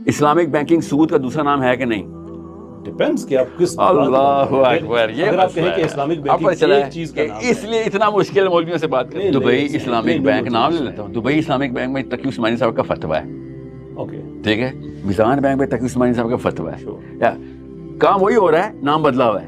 Islamic banking سود کا دوسرا نام ہے کہ نہیں؟ ڈیپینڈس کہ آپ کس اللہ اکبر، یہ اگر آپ کہیں کہ اسلامک بینکنگ ایک چیز کا نام ہے، اس لیے اتنا مشکل مولویوں سے بات کریں. دبئی اسلامک بینک نام لے لیتا ہوں. دبئی اسلامک بینک میں تقی عثمانی صاحب کا فتویٰ ہے. اوکے ٹھیک ہے. میزان بینک میں تقی عثمانی صاحب کا فتویٰ ہے. کام وہی ہو رہا ہے، نام بدلا ہوا ہے.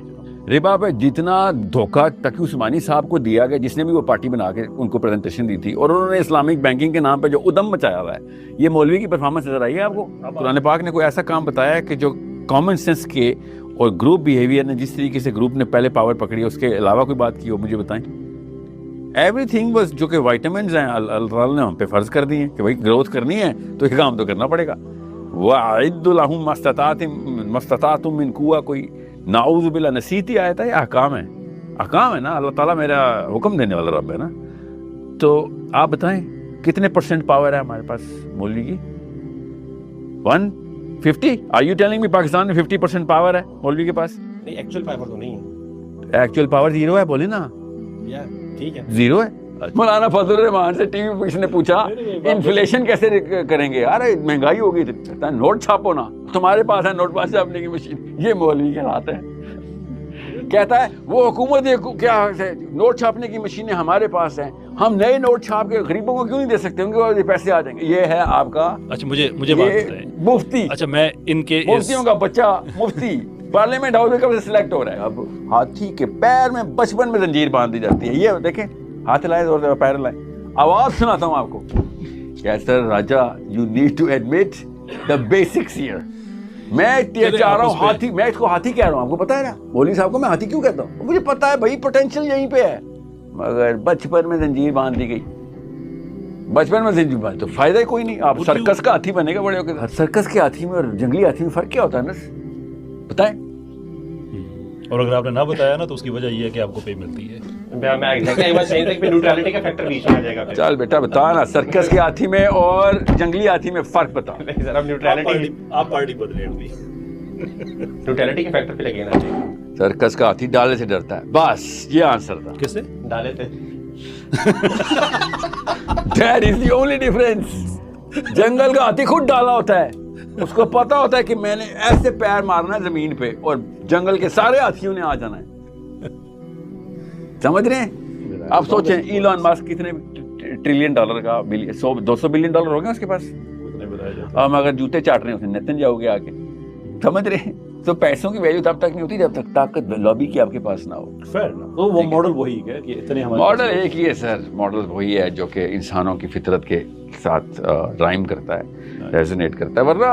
ربا پہ جتنا دھوکہ تقی عثمانی صاحب کو دیا گیا، جس نے بھی وہ پارٹی بنا کے ان کو پریزنٹیشن دی تھی، اور انہوں نے اسلامک بینکنگ کے نام پہ جو ادم مچایا ہوا ہے، یہ مولوی کی پرفارمنس نظر آئی ہے آپ کو؟ قرآن پاک نے کوئی ایسا کام بتایا ہے کہ جو کامن سینس کے اور گروپ بیہیویئر نے جس طریقے سے گروپ نے پہلے پاور پکڑی ہے، اس کے علاوہ کوئی بات کی ہو مجھے بتائیں. ایوری تھنگ بس جو کہ وائٹامنز ہیں اللہ تعالیٰ نے ہم پہ فرض کر دی ہیں کہ بھائی گروتھ کرنی ہے تو یہ کام تو کرنا پڑے گا. وَأَعِدُّ لَهُم مَّا اسْتَطَعْتُم مِّن قُوَّةٍ، کوئی نعوذ باللہ نصیحتی آیت ہے، یہ احکام ہے. احکام ہے نا، اللہ تعالیٰ میرا حکم دینے والا رب ہے نا. تو آپ بتائیں کتنے پرسنٹ پاور ہے ہمارے پاس مولوی کی؟ 150. Are you telling me Pakistan میں 50% پاور ہے مولوی کے پاس؟ نہیں، ایکچوئل پاور تو نہیں ہے. ایکچوئل پاور زیرو ہے، بولے نا. ٹھیک ہے، زیرو ہے. مولانا فضل الرحمان سے ٹی وی پہ کسی نے پوچھا انفلیشن کیسے کریں گے؟ ارے مہنگائی ہوگی، کہتا ہے نوٹ چھاپو نا. تمہارے پاس ہے نوٹ پاس چھاپنے کی مشین. یہ مولوی کے ہاتھ ہے. کہتا ہے وہ حکومت کیا ہے، نوٹ چھاپنے کی مشینیں ہمارے پاس ہیں، ہم نئے نوٹ چھاپ کے غریبوں کو کیوں نہیں دے سکتے؟ ان کے پیسے آ جائیں گے. یہ ہے آپ کا اچھا مجھے بات بتائیں مفتی. اچھا میں ان کے مفتیوں کا بچہ مفتی پارلیمنٹ ہاؤس میں کب سے سلیکٹ ہو رہا ہے؟ اب ہاتھی کے پیر میں بچپن میں زنجیر باندھ دی جاتی ہے. یہ دیکھیں، ہاتھ لائے زور سے، پیر لائے. آواز سناتا ہوں آپ کو. Sir Raja you need to admit the basics here. میں چاہ رہا ہوں ہاتھی، میں اس کو ہاتھی کہہ رہا ہوں، آپ کو پتا ہے نا مولوی صاحب کو میں ہاتھی کیوں کہتا ہوں؟ مجھے پتا ہے بھائی پوٹینشیل یہیں پہ ہے، مگر بچپن میں زنجیر باندھ دی گئی. بچپن میں زنجیر باندھ تو فائدہ ہی کوئی نہیں. آپ سرکس کا ہاتھی بنے گا بڑے ہو کے. سرکس کے ہاتھی میں اور جنگلی ہاتھی میں فرق کیا ہوتا ہے نا بتائیں؟ اور اگر آپ نے نہ بتایا نا تو اس کی وجہ یہ ہے کہ آپ کو پے ملتی ہے. چل بیٹا بتا نا، سرکس کے ہاتھی میں اور جنگلی ہاتھی میں فرق بتا. آپ پارٹی بدلے ہوئی نیوٹرلٹی کے فیکٹر پہ لگے نا. سرکس کا ہاتھی ڈالے سے ڈرتا ہے، بس یہ آنسر تھا. کس سے ڈالے تھے؟ That is the only difference. جنگل کا ہاتھی خود ڈالا ہوتا ہے، اس کو پتا ہوتا ہے کہ میں نے ایسے پیر مارنا ہے زمین پہ اور جنگل کے سارے ہاتھیوں نے آ جانا ہے. سمجھ رہے ہیں؟ آپ سوچیں ایلون ماسک کتنے ٹریلین ڈالر کا 200 بلین ڈالر ہو گیا اس کے پاس. ہم اگر جوتے چاٹ رہے ہیں نتن جاؤ گے آگے. سمجھ رہے ہیں؟ تو پیسوں کی ویلیو تب تک نہیں ہوتی جب تک طاقت لابی کی آپ کے پاس نہ ہو. فیر نا، تو وہ ماڈل وہی ہے کہ اتنے ہمارے ماڈل ایک ہی ہے سر. ماڈل وہی ہے جو کہ انسانوں کی فطرت کے ساتھ رائم کرتا ہے، ریزونیٹ کرتا ہے. ورنہ